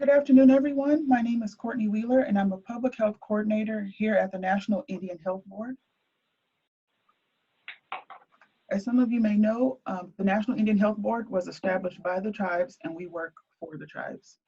Good afternoon, everyone. My name is Courtney Wheeler, and I'm a public health coordinator here at the National Indian Health Board. As some of you may know, the National Indian Health Board was established by the tribes, and we work for the tribes.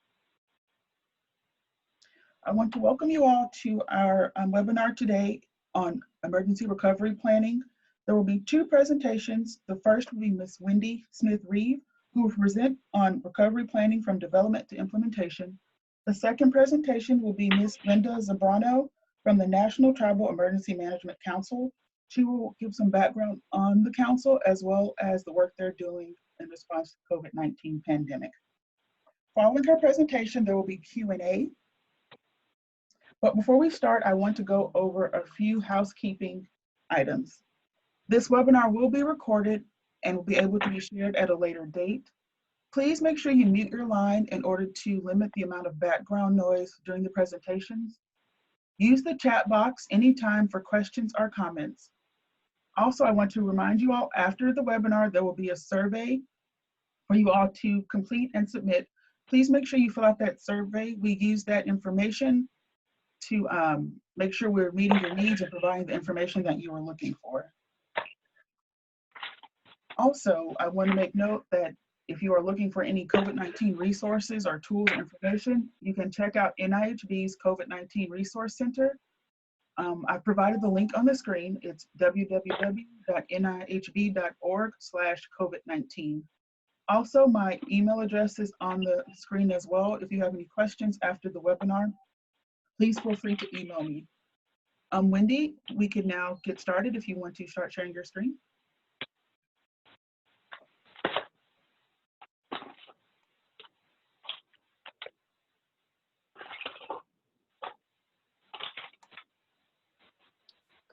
I want to welcome you all to our webinar today on emergency recovery planning. There will be two presentations. The first will be Ms. Wendy Smith-Reeve, who will present on recovery planning from development to implementation. The second presentation will be Ms. Lynda Zambrano from the National Tribal Emergency Management Council. She will give some background on the council as well as the work they're doing in response to the COVID-19 pandemic. Following her presentation, there will be Q&A. But before we start, I want to go over a few housekeeping items. This webinar will be recorded and will be able to be shared at a later date. Please make sure you mute your line in order to limit the amount of background noise during the presentations. Use the chat box anytime for questions or comments. Also, I want to remind you all, after the webinar, there will be a survey for you all to complete and submit. Please make sure you fill out that survey. We use that information to make sure we're meeting your needs and providing the information that you are looking for. Also, I want to make note that if you are looking for any COVID-19 resources or tools or information, you can check out NIHB's COVID-19 Resource Center. I've provided the link on the screen. It's www.nihb.org/COVID-19. Also, my email address is on the screen as well. If you have any questions after the webinar, please feel free to email me. Wendy, we can now get started if you want to start sharing your screen.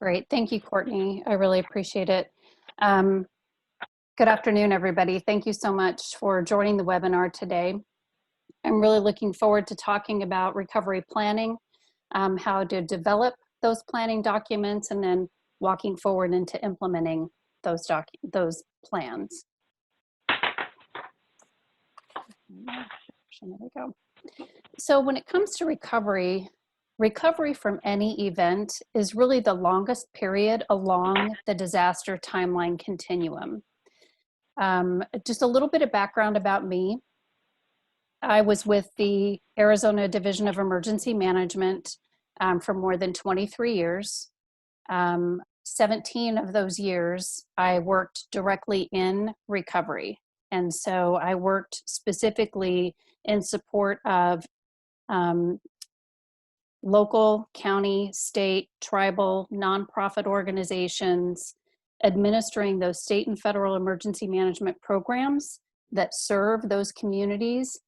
Great, thank you, Courtney. I really appreciate it. Good afternoon, everybody. Thank you so much for joining the webinar today. I'm really looking forward to talking about recovery planning, how to develop those planning documents, and then walking forward into implementing those plans. There we go. So when it comes to recovery from any event is really the longest period along the disaster timeline continuum. Just a little bit of background about me. I was with the Arizona Division of Emergency Management for more than 23 years. 17 of those years, I worked directly in recovery. And so I worked specifically in support of local, county, state, tribal, nonprofit organizations, administering those state and federal emergency management programs that serve those communities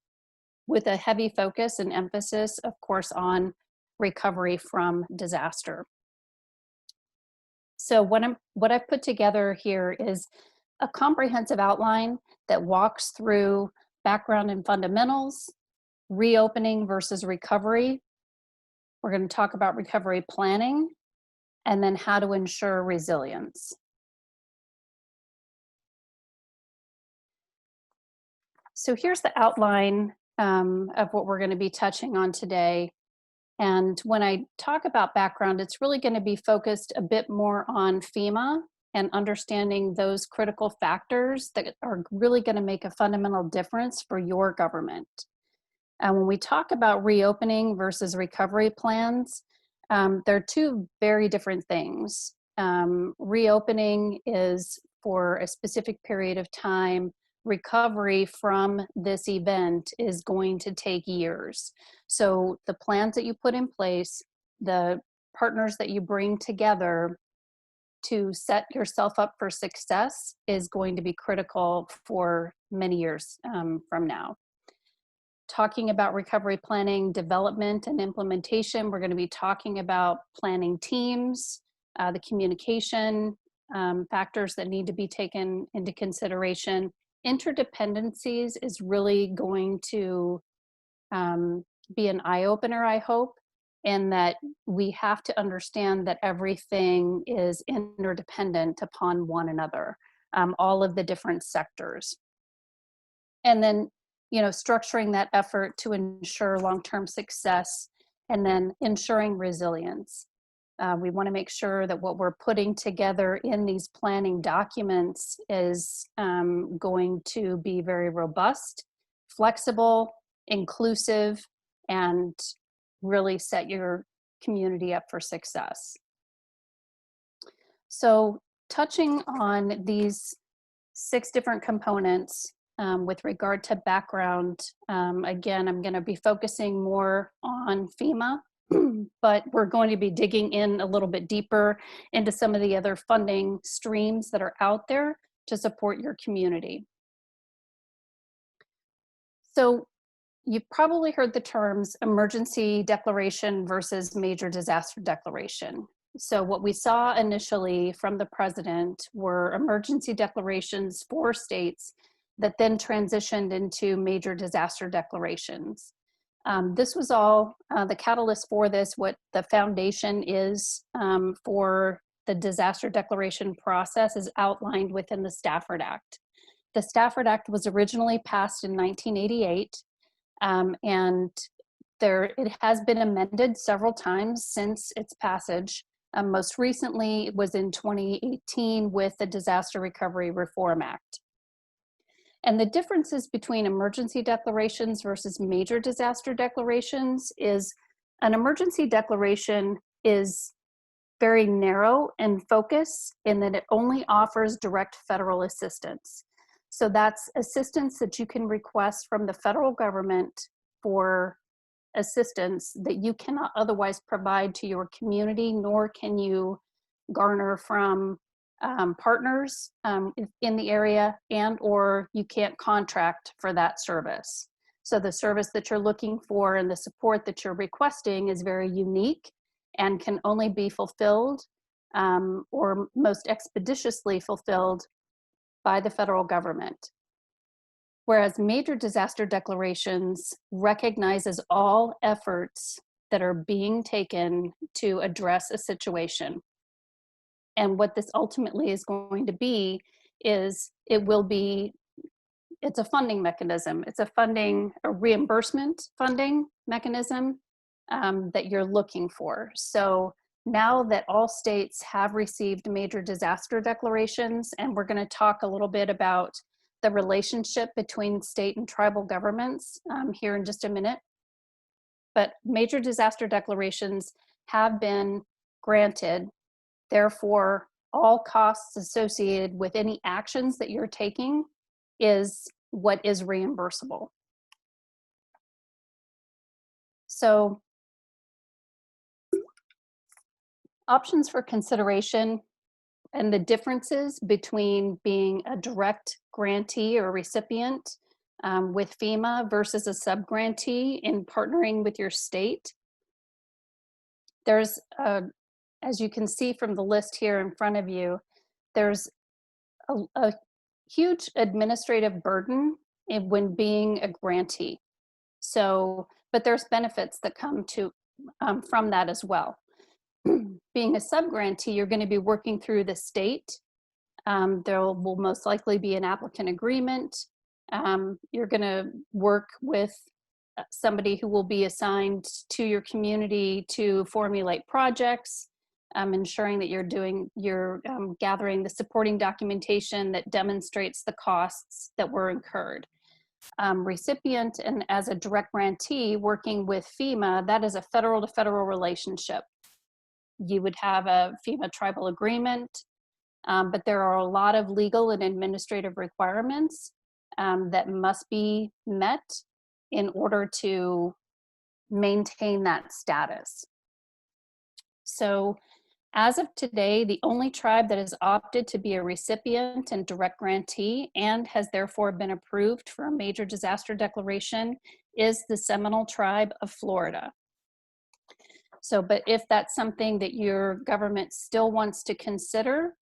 with a heavy focus and emphasis, of course, on recovery from disaster. So what I've put together here is a comprehensive outline that walks through background and fundamentals, reopening versus recovery. We're going to talk about recovery planning, and then how to ensure resilience. So here's the outline of what we're going to be touching on today. And when I talk about background, it's really going to be focused a bit more on FEMA and understanding those critical factors that are really going to make a fundamental difference for your government. And when we talk about reopening versus recovery plans, they're two very different things. Reopening is for a specific period of time. Recovery from this event is going to take years. So the plans that you put in place, the partners that you bring together to set yourself up for success is going to be critical for many years from now. Talking about recovery planning, development, and implementation, we're going to be talking about planning teams, the communication factors that need to be taken into consideration. Interdependencies is really going to be an eye-opener, I hope, in that we have to understand that everything is interdependent upon one another, all of the different sectors. And then structuring that effort to ensure long-term success, and then ensuring resilience. We want to make sure that what we're putting together in these planning documents is going to be very robust, flexible, inclusive, and really set your community up for success. So touching on these 6 different components with regard to background, again, I'm going to be focusing more on FEMA, but we're going to be digging in a little bit deeper into some of the other funding streams that are out there to support your community. So you've probably heard the terms emergency declaration versus major disaster declaration. So what we saw initially from the president were emergency declarations for states that then transitioned into major disaster declarations. This was all the catalyst for this, what the foundation is for the disaster declaration process is outlined within the Stafford Act. The Stafford Act was originally passed in 1988, and it has been amended several times since its passage. Most recently it was in 2018 with the Disaster Recovery Reform Act. And the differences between emergency declarations versus major disaster declarations is an emergency declaration is very narrow in focus in that it only offers direct federal assistance. So that's assistance that you can request from the federal government for assistance that you cannot otherwise provide to your community, nor can you garner from partners in the area, and or you can't contract for that service. So the service that you're looking for and the support that you're requesting is very unique and can only be fulfilled or most expeditiously fulfilled by the federal government. Whereas major disaster declarations recognizes all efforts that are being taken to address a situation. And what this ultimately is going to be is it's a funding mechanism. It's a reimbursement funding mechanism that you're looking for. So now that all states have received major disaster declarations, and we're going to talk a little bit about the relationship between state and tribal governments here in just a minute. But major disaster declarations have been granted. Therefore, all costs associated with any actions that you're taking is what is reimbursable. So, options for consideration and the differences between being a direct grantee or recipient with FEMA versus a sub-grantee in partnering with your state. There's as you can see from the list here in front of you, there's a huge administrative burden when being a grantee. So, but there's benefits that come to from that as well. Being a sub-grantee, you're going to be working through the state. There will most likely be an applicant agreement. You're going to work with somebody who will be assigned to your community to formulate projects, ensuring that you're gathering the supporting documentation that demonstrates the costs that were incurred. Recipient and as a direct grantee working with FEMA, that is a federal to federal relationship. You would have a FEMA tribal agreement, but there are a lot of legal and administrative requirements that must be met in order to maintain that status. So as of today, the only tribe that has opted to be a recipient and direct grantee and has therefore been approved for a major disaster declaration is the Seminole Tribe of Florida. So, but if that's something that your government still wants to consider,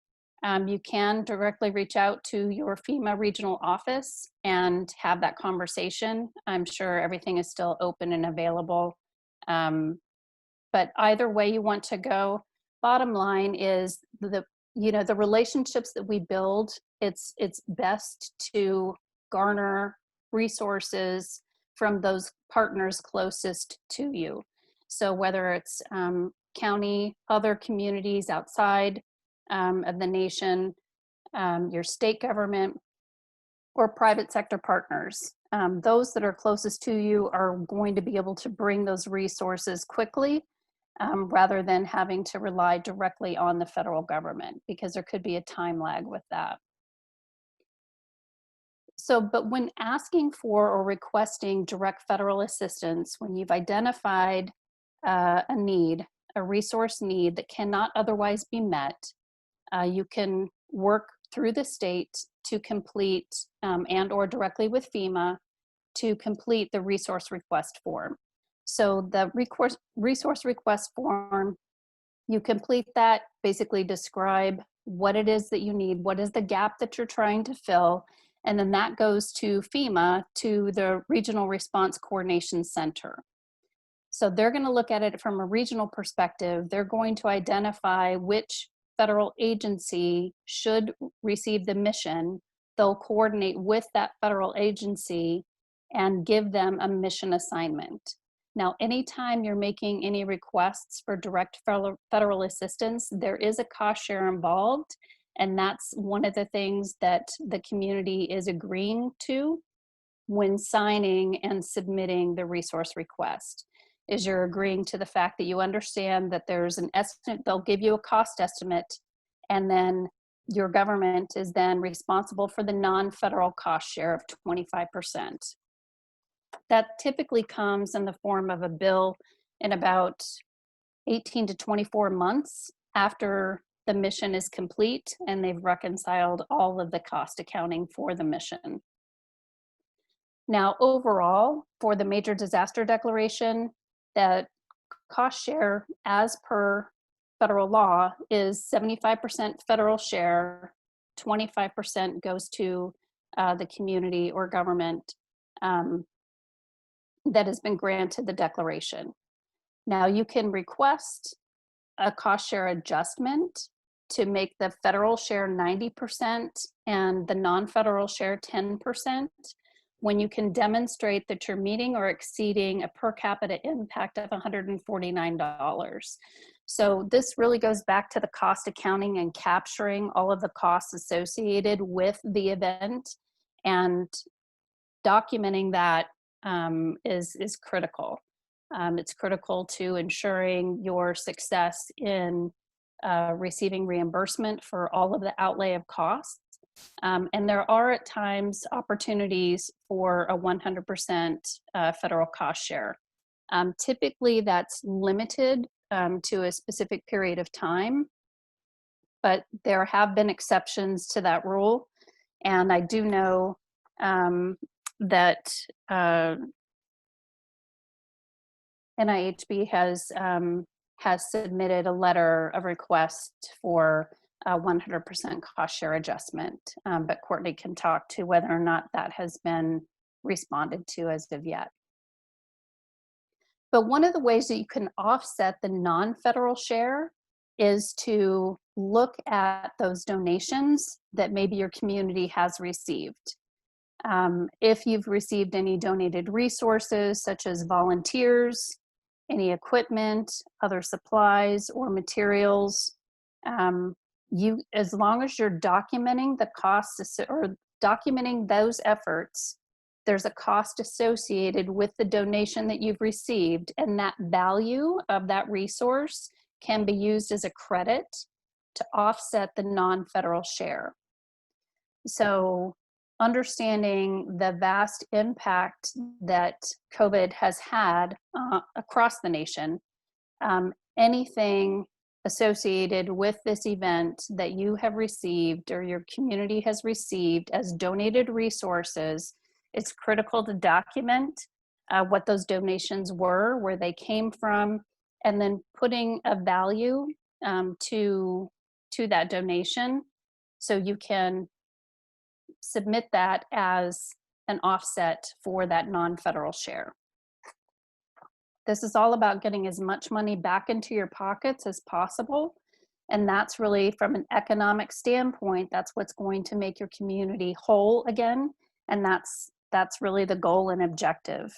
you can directly reach out to your FEMA regional office and have that conversation. I'm sure everything is still open and available. But either way you want to go, bottom line is the relationships that we build, it's best to garner resources from those partners closest to you. So whether it's county, other communities outside of the nation, your state government, or private sector partners. Those that are closest to you are going to be able to bring those resources quickly rather than having to rely directly on the federal government, because there could be a time lag with that. So, but when asking for or requesting direct federal assistance, when you've identified a need, a resource need that cannot otherwise be met, you can work through the state to complete and or directly with FEMA to complete the resource request form. So the resource request form, you complete that, basically describe what it is that you need, what is the gap that you're trying to fill, and then that goes to FEMA, to the Regional Response Coordination Center. So they're going to look at it from a regional perspective. They're going to identify which federal agency should receive the mission. They'll coordinate with that federal agency and give them a mission assignment. Now, anytime you're making any requests for direct federal assistance, there is a cost share involved, and that's one of the things that the community is agreeing to when signing and submitting the resource request. Is you're agreeing to the fact that you understand that there's an estimate, they'll give you a cost estimate, and then your government is then responsible for the non-federal cost share of 25%. That typically comes in the form of a bill in about 18 to 24 months after the mission is complete and they've reconciled all of the cost accounting for the mission. Now, overall, for the major disaster declaration, that cost share as per federal law is 75% federal share, 25% goes to the community or government that has been granted the declaration. Now, you can request a cost share adjustment to make the federal share 90% and the non-federal share 10%, when you can demonstrate that you're meeting or exceeding a per capita impact of $149. So this really goes back to the cost accounting and capturing all of the costs associated with the event, and documenting that is critical. It's critical to ensuring your success in receiving reimbursement for all of the outlay of costs. And there are at times opportunities for a 100% federal cost share. Typically that's limited to a specific period of time, but there have been exceptions to that rule. And I do know that NIHB has submitted a letter of request for a 100% cost share adjustment, but Courtney can talk to whether or not that has been responded to as of yet. But one of the ways that you can offset the non-federal share is to look at those donations that maybe your community has received. If you've received any donated resources, such as volunteers, any equipment, other supplies or materials, as long as you're documenting the costs or documenting those efforts, there's a cost associated with the donation that you've received, and that value of that resource can be used as a credit to offset the non-federal share. So understanding the vast impact that COVID has had across the nation, anything associated with this event that you have received or your community has received as donated resources, it's critical to document what those donations were, where they came from, and then putting a value to that donation so you can submit that as an offset for that non-federal share. This is all about getting as much money back into your pockets as possible. And that's really, from an economic standpoint, that's what's going to make your community whole again. And that's that's really the goal and objective.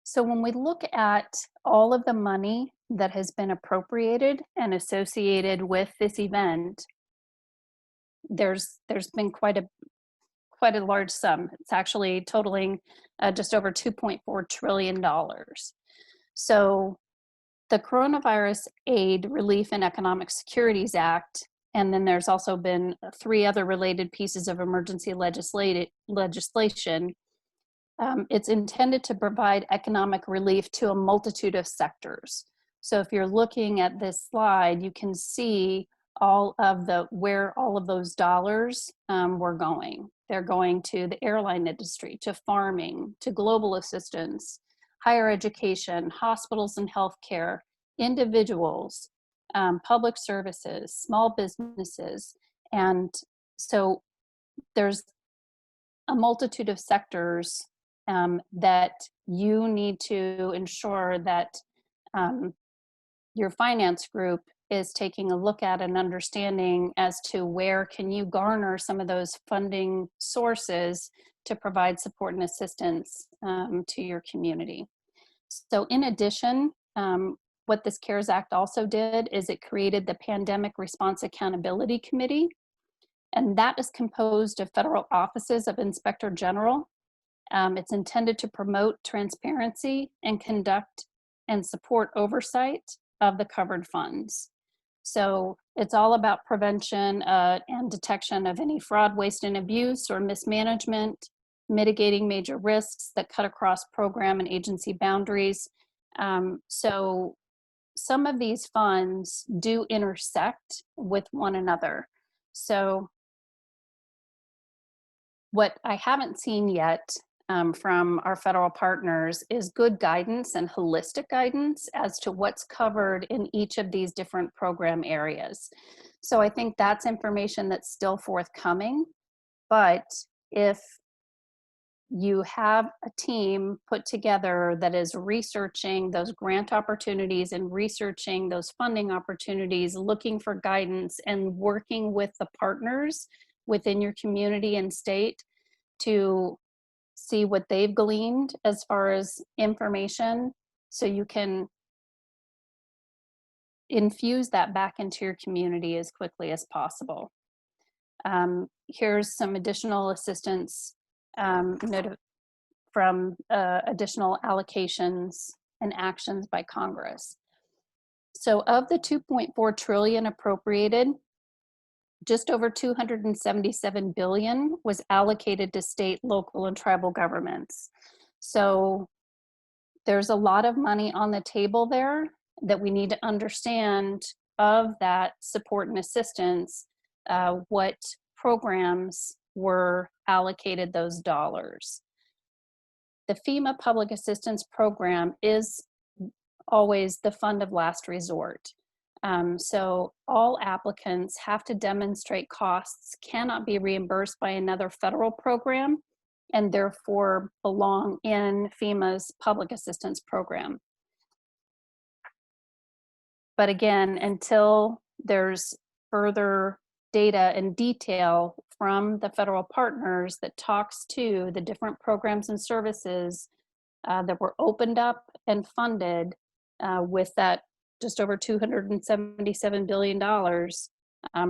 So when we look at all of the money that has been appropriated and associated with this event, there's been quite a large sum. It's actually totaling just over $2.4 trillion. So the Coronavirus Aid, Relief, and Economic Securities Act, and then there's also been 3 other related pieces of emergency legislation. It's intended to provide economic relief to a multitude of sectors. So if you're looking at this slide, you can see where all of those dollars were going. They're going to the airline industry, to farming, to global assistance, higher education, hospitals and healthcare, individuals, public services, small businesses. And so there's a multitude of sectors that you need to ensure that your finance group is taking a look at and understanding as to where can you garner some of those funding sources to provide support and assistance to your community. So in addition, what this CARES Act also did is it created the Pandemic Response Accountability Committee, and that is composed of federal offices of Inspector General. It's intended to promote transparency and conduct and support oversight of the covered funds. So it's all about prevention and detection of any fraud, waste, and abuse or mismanagement, mitigating major risks that cut across program and agency boundaries. So some of these funds do intersect with one another. So what I haven't seen yet from our federal partners is good guidance and holistic guidance as to what's covered in each of these different program areas. So I think that's information that's still forthcoming, but if you have a team put together that is researching those grant opportunities and researching those funding opportunities, looking for guidance and working with the partners within your community and state to see what they've gleaned as far as information, so you can infuse that back into your community as quickly as possible. Here's some additional assistance from additional allocations and actions by Congress. So of the 2.4 trillion appropriated, just over 277 billion was allocated to state, local, and tribal governments. So there's a lot of money on the table there that we need to understand of that support and assistance, what programs were allocated those dollars. The FEMA Public Assistance Program is always the fund of last resort. So all applicants have to demonstrate costs cannot be reimbursed by another federal program and therefore belong in FEMA's public assistance program. But again, until there's further data and detail from the federal partners that talks to the different programs and services that were opened up and funded with that just over $277 billion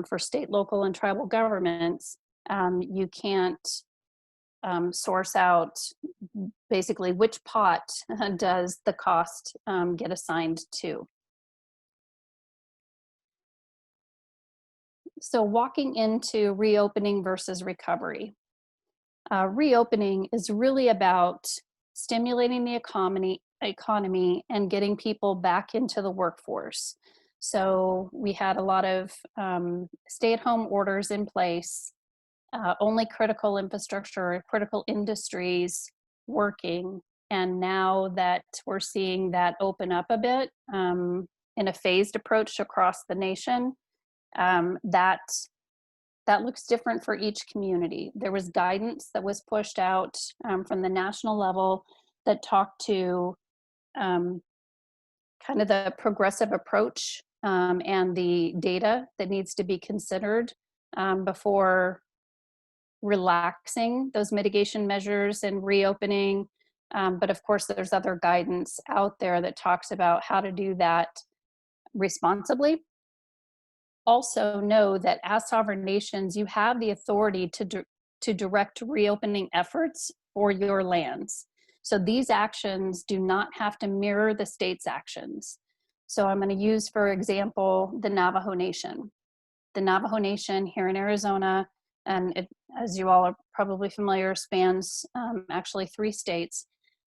for state, local, and tribal governments, you can't source out basically which pot does the cost get assigned to. So walking into reopening versus recovery. Reopening is really about stimulating the economy and getting people back into the workforce. So we had a lot of stay-at-home orders in place, only critical infrastructure, critical industries working. And now that we're seeing that open up a bit in a phased approach across the nation, that looks different for each community. There was guidance that was pushed out from the national level that talked to kind of the progressive approach and the data that needs to be considered before relaxing those mitigation measures and reopening. But of course, there's other guidance out there that talks about how to do that responsibly. Also know that as sovereign nations, you have the authority to direct reopening efforts for your lands. So these actions do not have to mirror the state's actions. So I'm going to use, for example, the Navajo Nation. The Navajo Nation here in Arizona, and it, as you all are probably familiar, spans actually 3 states.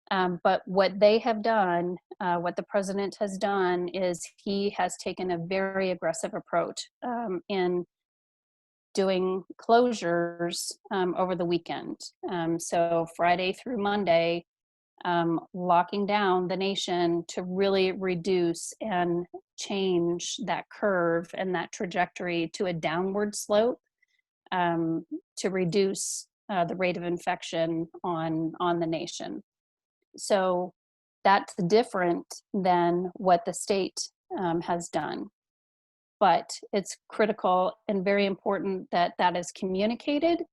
But what they have done, what the president has done, is he has taken a very aggressive approach in doing closures over the weekend. So Friday through Monday, locking down the nation to really reduce and change that curve and that trajectory to a downward slope, to reduce the rate of infection on the nation. So that's different than what the state has done. But it's critical and very important that that is communicated,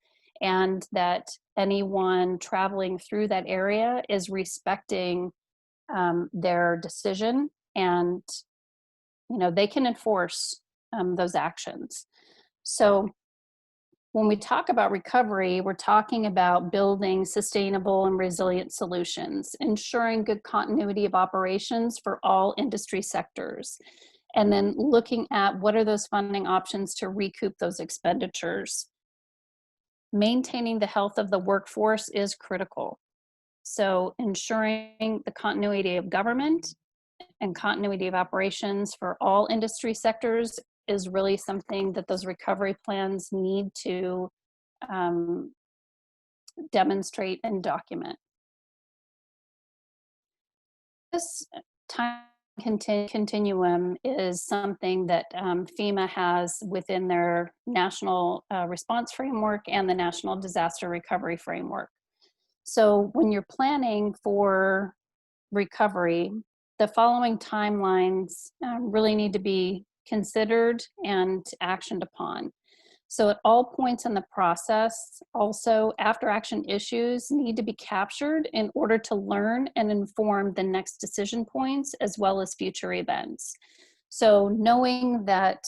and that anyone traveling through that area is respecting their decision, and they can enforce those actions. So when we talk about recovery, we're talking about building sustainable and resilient solutions, ensuring good continuity of operations for all industry sectors, and then looking at what are those funding options to recoup those expenditures. Maintaining the health of the workforce is critical. So ensuring the continuity of government and continuity of operations for all industry sectors is really something that those recovery plans need to demonstrate and document. This time continuum is something that FEMA has within their national response framework and the National Disaster Recovery Framework. So when you're planning for recovery, the following timelines really need to be considered and actioned upon. So at all points in the process, also after action issues need to be captured in order to learn and inform the next decision points as well as future events. So knowing that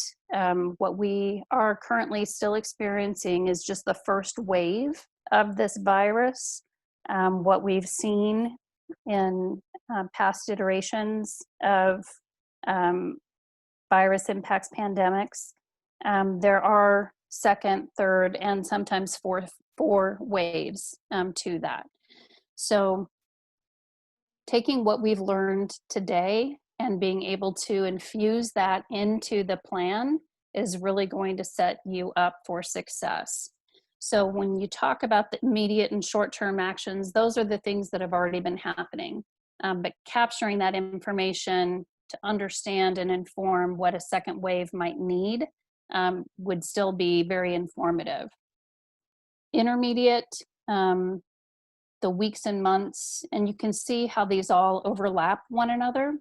what we are currently still experiencing is just the first wave of this virus, what we've seen in past iterations of virus impacts pandemics, there are second, third, and sometimes four waves to that. So taking what we've learned today and being able to infuse that into the plan is really going to set you up for success. So when you talk about the immediate and short-term actions, those are the things that have already been happening. But capturing that information to understand and inform what a second wave might need would still be very informative. Intermediate, the weeks and months, and you can see how these all overlap one another.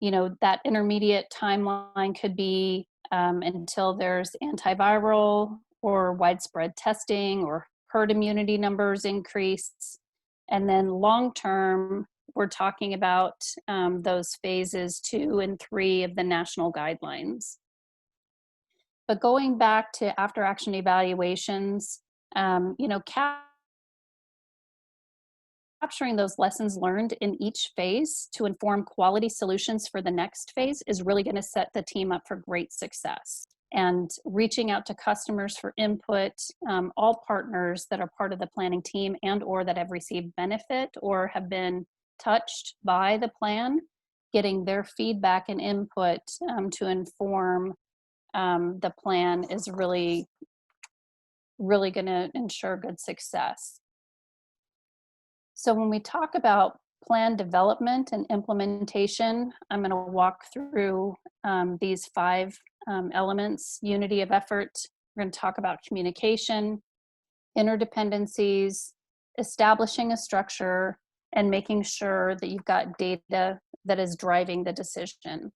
That intermediate timeline could be until there's antiviral or widespread testing or herd immunity numbers increase. And then long-term, we're talking about those phases 2 and 3 of the national guidelines. But going back to after action evaluations, capturing those lessons learned in each phase to inform quality solutions for the next phase is really going to set the team up for great success. And reaching out to customers for input, all partners that are part of the planning team and or that have received benefit or have been touched by the plan, getting their feedback and input to inform the plan is really going to ensure good success. So when we talk about plan development and implementation, I'm going to walk through these 5 elements: unity of effort. We're going to talk about communication, interdependencies, establishing a structure, and making sure that you've got data that is driving the decision.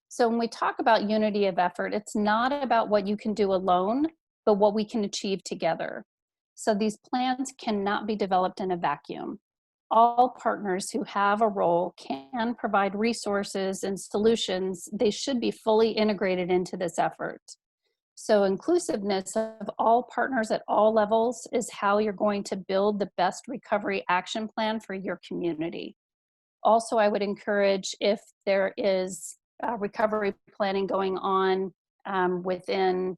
So when we talk about unity of effort, it's not about what you can do alone, but what we can achieve together. So these plans cannot be developed in a vacuum. All partners who have a role can provide resources and solutions. They should be fully integrated into this effort. So inclusiveness of all partners at all levels is how you're going to build the best recovery action plan for your community. Also, I would encourage, if there is recovery planning going on within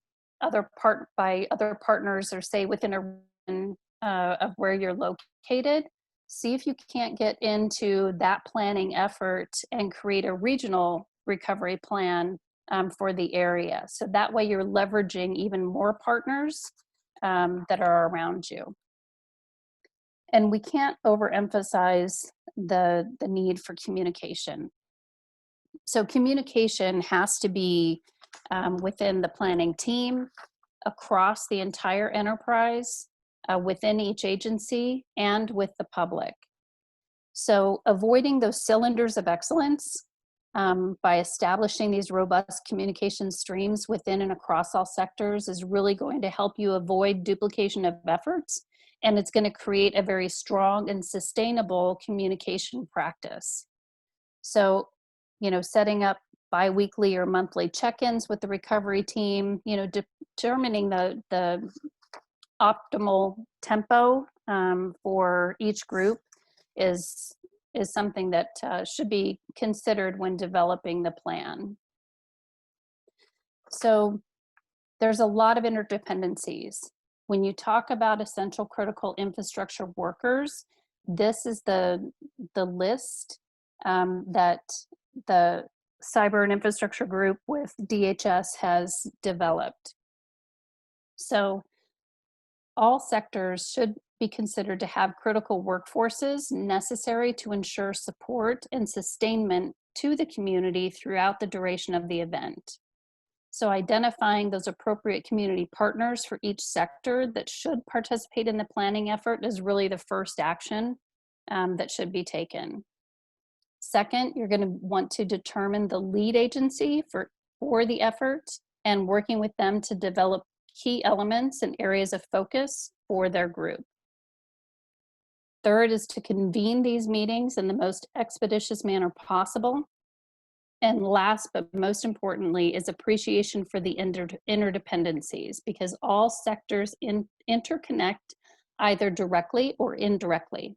by other partners, or say within a region of where you're located, see if you can't get into that planning effort and create a regional recovery plan for the area. So that way you're leveraging even more partners that are around you. And we can't overemphasize the need for communication. So communication has to be within the planning team, across the entire enterprise, within each agency, and with the public. So avoiding those cylinders of excellence by establishing these robust communication streams within and across all sectors is really going to help you avoid duplication of efforts, and it's going to create a very strong and sustainable communication practice. So, setting up bi-weekly or monthly check-ins with the recovery team, determining the optimal tempo for each group is something that should be considered when developing the plan. So there's a lot of interdependencies. When you talk about essential critical infrastructure workers, this is the list that the Cyber and Infrastructure Group with DHS has developed. So all sectors should be considered to have critical workforces necessary to ensure support and sustainment to the community throughout the duration of the event. So identifying those appropriate community partners for each sector that should participate in the planning effort is really the first action that should be taken. Second, you're going to want to determine the lead agency for the effort and working with them to develop key elements and areas of focus for their group. Third is to convene these meetings in the most expeditious manner possible. And last, but most importantly, is appreciation for the interdependencies, because all sectors interconnect either directly or indirectly.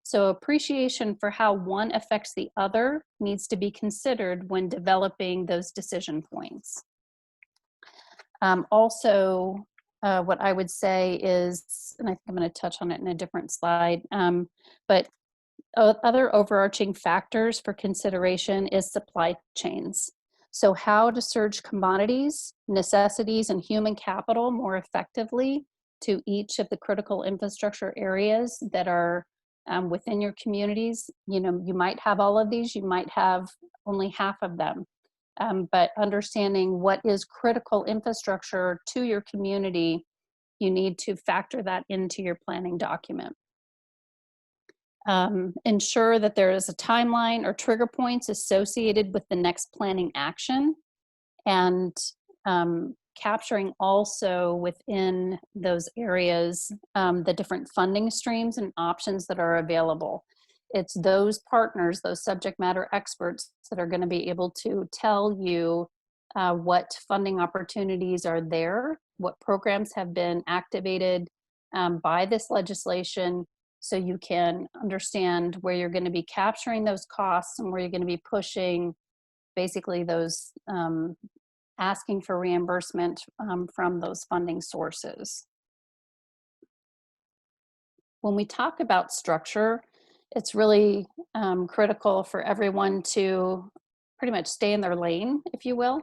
So appreciation for how one affects the other needs to be considered when developing those decision points. Also, what I would say is, and I think I'm going to touch on it in a different slide, but other overarching factors for consideration is supply chains. So how to surge commodities, necessities, and human capital more effectively to each of the critical infrastructure areas that are within your communities. You might have all of these, you might have only half of them. But understanding what is critical infrastructure to your community, you need to factor that into your planning document. Ensure that there is a timeline or trigger points associated with the next planning action, and capturing also within those areas the different funding streams and options that are available. It's those partners, those subject matter experts, that are going to be able to tell you what funding opportunities are there, what programs have been activated by this legislation, so you can understand where you're going to be capturing those costs and where you're going to be pushing basically those asking for reimbursement from those funding sources. When we talk about structure, it's really critical for everyone to pretty much stay in their lane, if you will.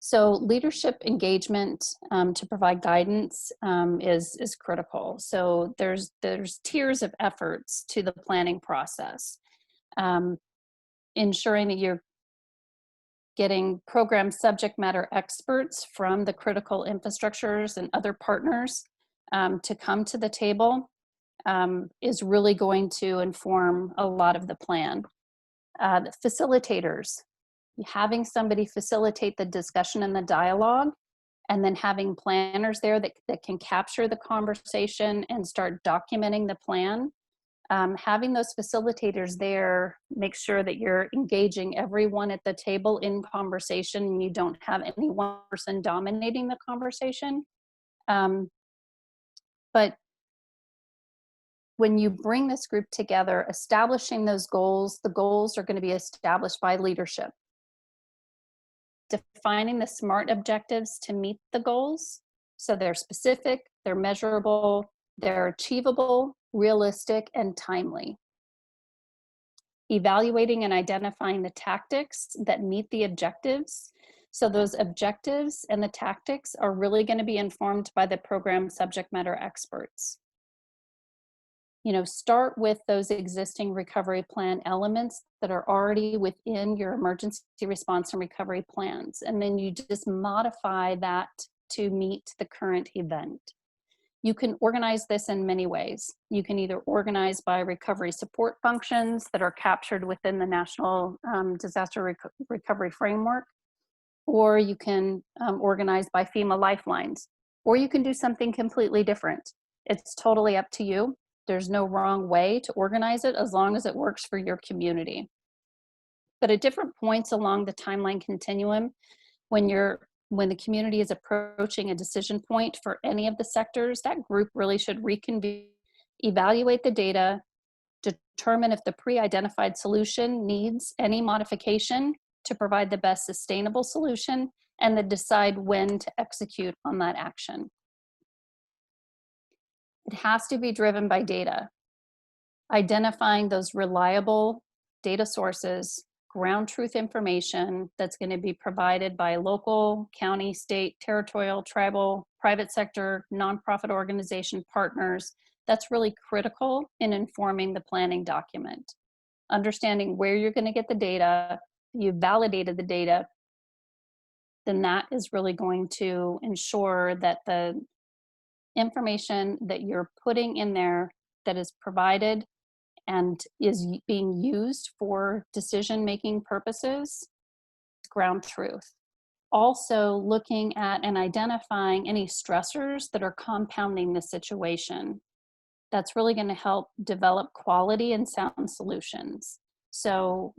So leadership engagement to provide guidance is critical. So there's tiers of efforts to the planning process. Ensuring that you're getting program subject matter experts from the critical infrastructures and other partners to come to the table is really going to inform a lot of the plan. The facilitators, having somebody facilitate the discussion and the dialogue and then having planners there that can capture the conversation and start documenting the plan. Having those facilitators there makes sure that you're engaging everyone at the table in conversation and you don't have any one person dominating the conversation. But when you bring this group together, establishing those goals, the goals are going to be established by leadership. Defining the SMART objectives to meet the goals. So they're specific, they're measurable, they're achievable, realistic, and timely. Evaluating and identifying the tactics that meet the objectives. So those objectives and the tactics are really going to be informed by the program subject matter experts. You know, start with those existing recovery plan elements that are already within your emergency response and recovery plans. And then you just modify that to meet the current event. You can organize this in many ways. You can either organize by recovery support functions that are captured within the National Disaster Recovery Framework, or you can organize by FEMA lifelines, or you can do something completely different. It's totally up to you. There's no wrong way to organize it as long as it works for your community. But at different points along the timeline continuum, when the community is approaching a decision point for any of the sectors, that group really should reconvene, evaluate the data, determine if the pre-identified solution needs any modification to provide the best sustainable solution, and then decide when to execute on that action. It has to be driven by data. Identifying those reliable data sources, ground truth information that's going to be provided by local, county, state, territorial, tribal, private sector, nonprofit organization partners, that's really critical in informing the planning document. Understanding where you're going to get the data, you validated the data, then that is really going to ensure that the information that you're putting in there that is provided and is being used for decision-making purposes, ground truth. Also looking at and identifying any stressors that are compounding the situation. That's really going to help develop quality and sound solutions. So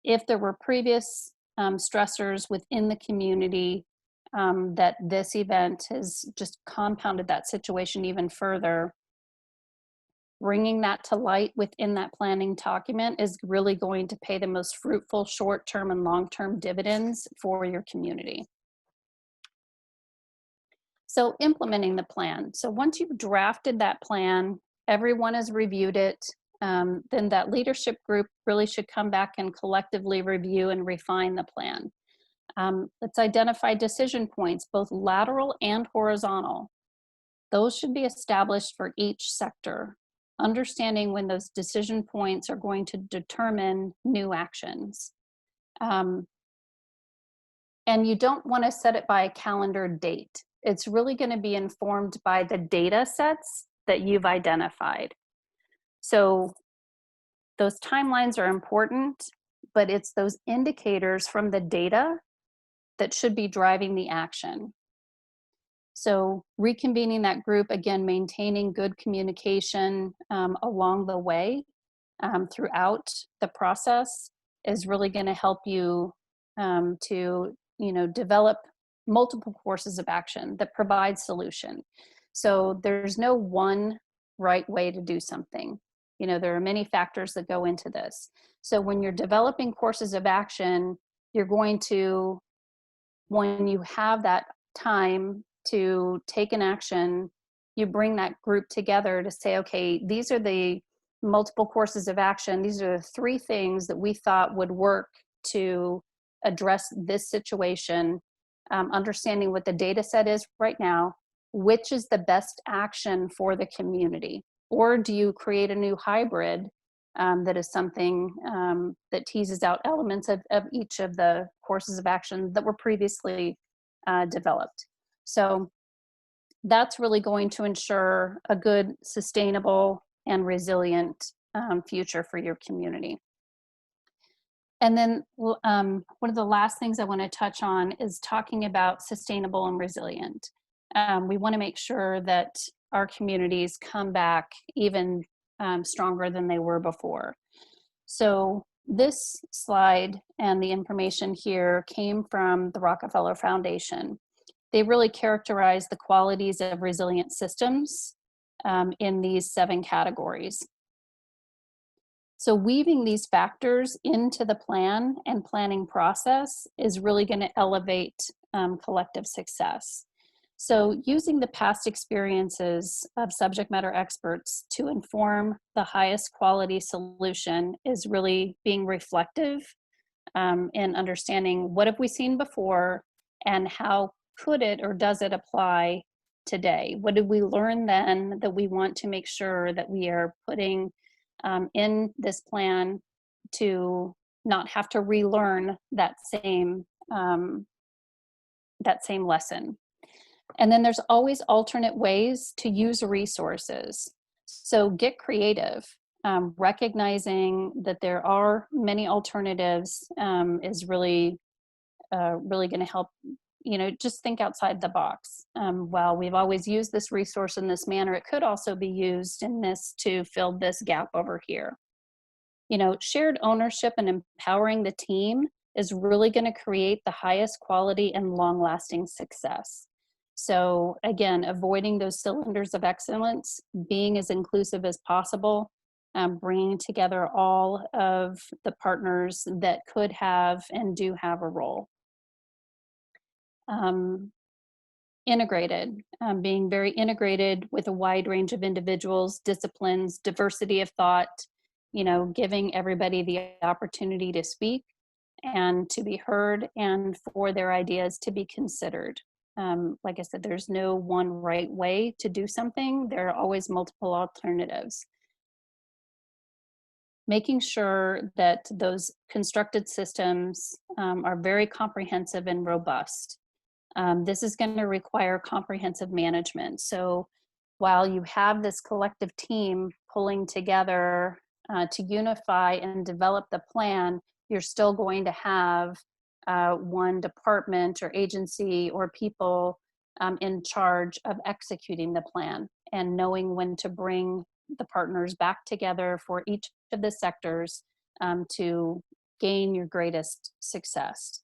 if there were previous stressors within the community that this event has just compounded that situation even further, bringing that to light within that planning document is really going to pay the most fruitful short-term and long-term dividends for your community. So implementing the plan. So once you've drafted that plan, everyone has reviewed it, then that leadership group really should come back and collectively review and refine the plan. Let's identify decision points, both lateral and horizontal. Those should be established for each sector, understanding when those decision points are going to determine new actions. And you don't want to set it by a calendar date. It's really going to be informed by the data sets that you've identified. So those timelines are important, but it's those indicators from the data that should be driving the action. So reconvening that group, again, maintaining good communication along the way throughout the process is really going to help you to develop multiple courses of action that provide solution. So there's no one right way to do something. There are many factors that go into this. So when you're developing courses of action, you're going to, when you have that time to take an action, you bring that group together to say, okay, these are the multiple courses of action. These are the 3 things that we thought would work to address this situation, understanding what the data set is right now, which is the best action for the community. Or do you create a new hybrid that is something that teases out elements of each of the courses of action that were previously developed. So that's really going to ensure a good, sustainable, and resilient future for your community. And then one of the last things I want to touch on is talking about sustainable and resilient. We want to make sure that our communities come back even stronger than they were before. So this slide and the information here came from the Rockefeller Foundation. They really characterize the qualities of resilient systems in these 7 categories. So weaving these factors into the plan and planning process is really going to elevate collective success. So using the past experiences of subject matter experts to inform the highest quality solution is really being reflective in understanding what have we seen before and how could it or does it apply today? What did we learn then that we want to make sure that we are putting in this plan to not have to relearn that same lesson. And then there's always alternate ways to use resources. So get creative. Recognizing that there are many alternatives is really going to help. Just think outside the box. While we've always used this resource in this manner, it could also be used in this to fill this gap over here. Shared ownership and empowering the team is really going to create the highest quality and long-lasting success. So again, avoiding those cylinders of excellence, being as inclusive as possible, bringing together all of the partners that could have and do have a role. Integrated, being very integrated with a wide range of individuals, disciplines, diversity of thought, giving everybody the opportunity to speak and to be heard and for their ideas to be considered. Like I said, there's no one right way to do something. There are always multiple alternatives. Making sure that those constructed systems are very comprehensive and robust. This is going to require comprehensive management. So while you have this collective team pulling together to unify and develop the plan, you're still going to have one department or agency or people in charge of executing the plan and knowing when to bring the partners back together for each of the sectors to gain your greatest success.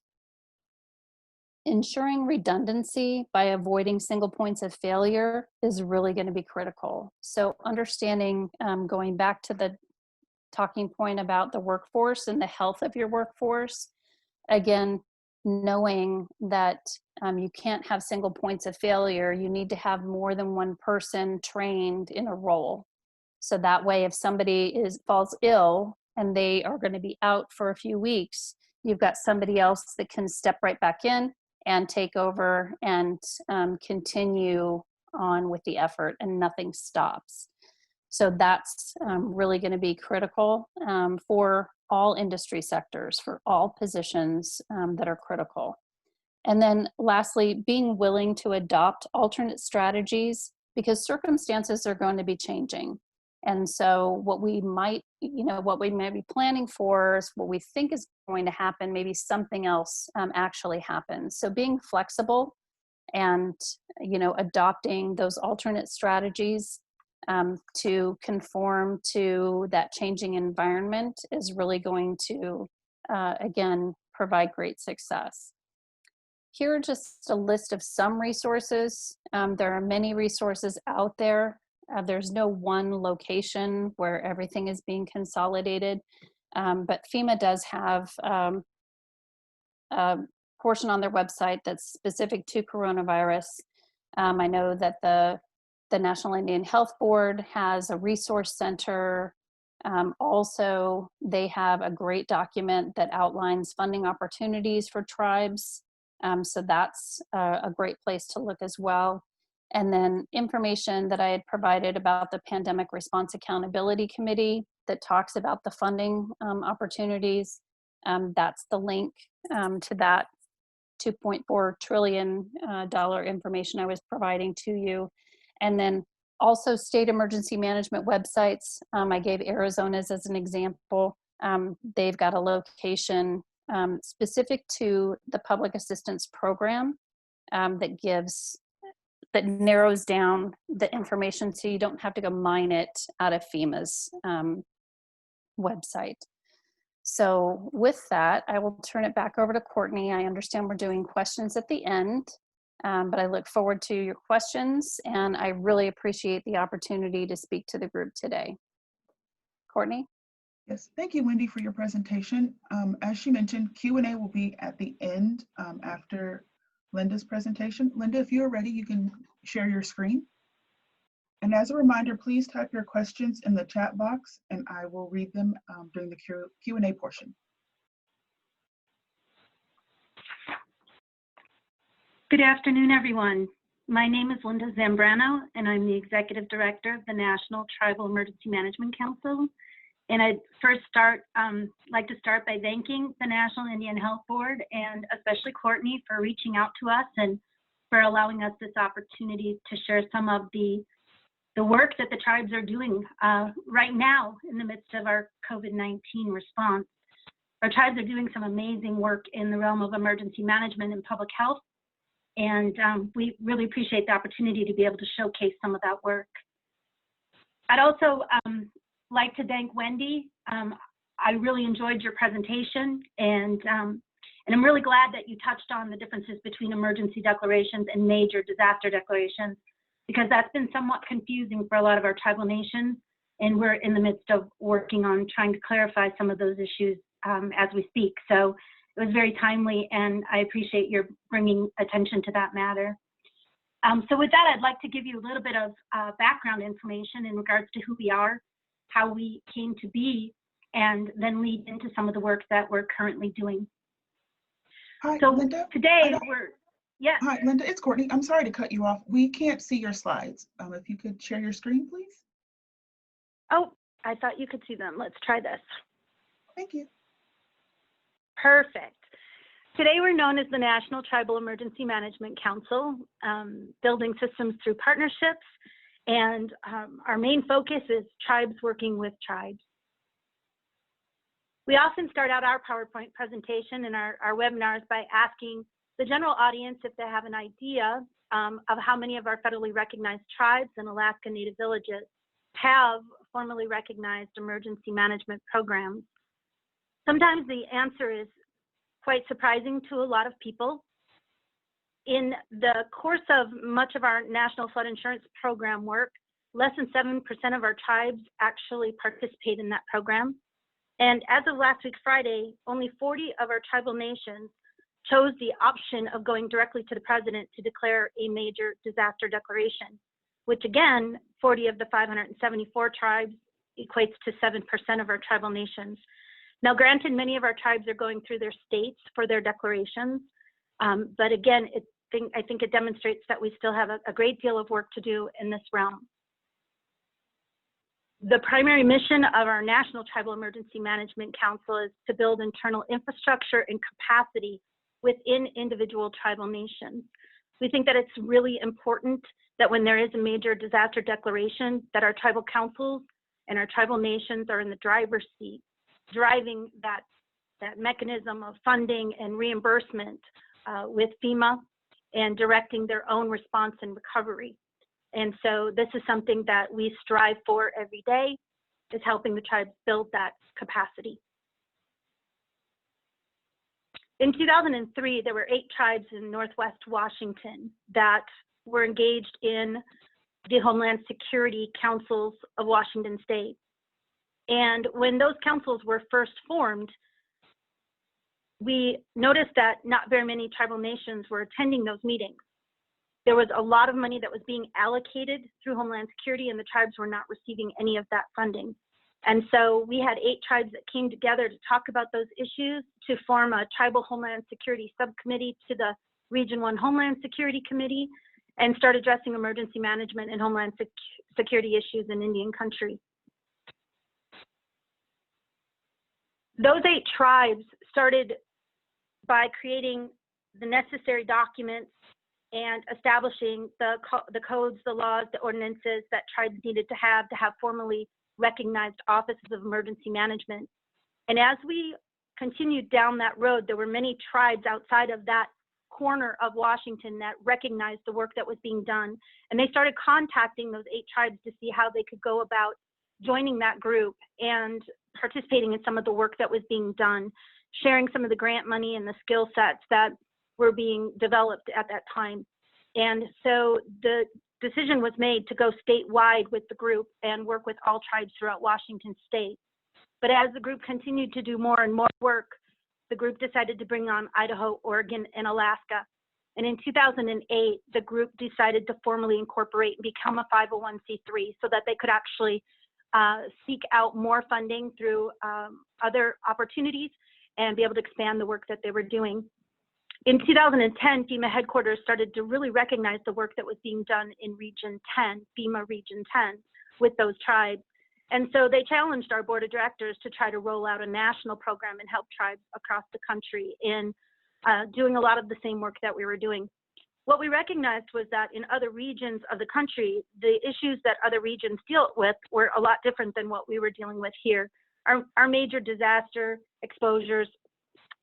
Ensuring redundancy by avoiding single points of failure is really going to be critical. So understanding, going back to the talking point about the workforce and the health of your workforce, again, knowing that you can't have single points of failure, you need to have more than one person trained in a role. So that way, if somebody falls ill and they are going to be out for a few weeks, you've got somebody else that can step right back in and take over and continue on with the effort and nothing stops. So that's really going to be critical for all industry sectors, for all positions that are critical. And then lastly, being willing to adopt alternate strategies because circumstances are going to be changing. And so what we might be planning for is what we think is going to happen, maybe something else actually happens. So being flexible and, adopting those alternate strategies to conform to that changing environment is really going to, again, provide great success. Here are just a list of some resources. There are many resources out there. There's no one location where everything is being consolidated, but FEMA does have a portion on their website that's specific to coronavirus. I know that the National Indian Health Board has a resource center. Also, they have a great document that outlines funding opportunities for tribes. So that's a great place to look as well. And then information that I had provided about the Pandemic Response Accountability Committee that talks about the funding opportunities. That's the link to that $2.4 trillion information I was providing to you. And then also state emergency management websites. I gave Arizona's as an example. They've got a location specific to the public assistance program that narrows down the information so you don't have to go mine it out of FEMA's website. So with that, I will turn it back over to Courtney. I understand we're doing questions at the end, but I look forward to your questions, and I really appreciate the opportunity to speak to the group today. Courtney? Yes, thank you, Wendy, for your presentation. As she mentioned, Q&A will be at the end after Lynda's presentation. Lynda, if you're ready, you can share your screen. And as a reminder, please type your questions in the chat box and I will read them during the Q&A portion. Good afternoon, everyone. My name is Lynda Zambrano, and I'm the Executive Director of the National Tribal Emergency Management Council. And I'd first like to start by thanking the National Indian Health Board and especially Courtney for reaching out to us and for allowing us this opportunity to share some of the work that the tribes are doing right now in the midst of our COVID-19 response. Our tribes are doing some amazing work in the realm of emergency management and public health, and we really appreciate the opportunity to be able to showcase some of that work. I'd also like to thank Wendy. I really enjoyed your presentation, and I'm really glad that you touched on the differences between emergency declarations and major disaster declarations, because that's been somewhat confusing for a lot of our tribal nations, and we're in the midst of working on trying to clarify some of those issues as we speak. So it was very timely, and I appreciate your bringing attention to that matter. So with that, I'd like to give you a little bit of background information in regards to who we are, how we came to be, and then lead into some of the work that we're currently doing. Hi, so Lynda. Today yeah. Hi, Lynda, it's Courtney. I'm sorry to cut you off. We can't see your slides. If you could share your screen, please. Oh, I thought you could see them. Let's try this. Thank you. Perfect. Today we're known as the National Tribal Emergency Management Council, building systems through partnerships, and our main focus is tribes working with tribes. We often start out our PowerPoint presentation and our webinars by asking the general audience if they have an idea of how many of our federally recognized tribes and Alaska Native villages have formally recognized emergency management programs. Sometimes the answer is quite surprising to a lot of people. In the course of much of our National Flood Insurance Program work, less than 7% of our tribes actually participate in that program. And as of last week Friday, only 40 of our tribal nations chose the option of going directly to the president to declare a major disaster declaration, which again, 40 of the 574 tribes equates to 7% of our tribal nations. Now, granted, many of our tribes are going through their states for their declarations, but again, I think it demonstrates that we still have a great deal of work to do in this realm. The primary mission of our National Tribal Emergency Management Council is to build internal infrastructure and capacity within individual tribal nations. We think that it's really important that when there is a major disaster declaration, that our tribal councils and our tribal nations are in the driver's seat, driving that mechanism of funding and reimbursement with FEMA and directing their own response and recovery. And so this is something that we strive for every day, is helping the tribes build that capacity. In 2003, there were 8 tribes in Northwest Washington that were engaged in the Homeland Security Councils of Washington State. And when those councils were first formed, we noticed that not very many tribal nations were attending those meetings. There was a lot of money that was being allocated through Homeland Security, and the tribes were not receiving any of that funding. And so we had 8 tribes that came together to talk about those issues, to form a tribal Homeland Security subcommittee to the Region 1 Homeland Security Committee, and start addressing emergency management and Homeland Security issues in Indian country. Those 8 tribes started by creating the necessary documents and establishing the codes, the laws, the ordinances that tribes needed to have formally recognized offices of emergency management. And as we continued down that road, there were many tribes outside of that corner of Washington that recognized the work that was being done. And they started contacting those 8 tribes to see how they could go about joining that group and participating in some of the work that was being done, sharing some of the grant money and the skill sets that were being developed at that time. And so the decision was made to go statewide with the group and work with all tribes throughout Washington state. But as the group continued to do more and more work, the group decided to bring on Idaho, Oregon, and Alaska. And in 2008, the group decided to formally incorporate and become a 501c3 so that they could actually seek out more funding through other opportunities and be able to expand the work that they were doing. In 2010, FEMA headquarters started to really recognize the work that was being done in Region 10, FEMA Region 10, with those tribes. And so they challenged our board of directors to try to roll out a national program and help tribes across the country in doing a lot of the same work that we were doing. What we recognized was that in other regions of the country, the issues that other regions dealt with were a lot different than what we were dealing with here. Our major disaster exposures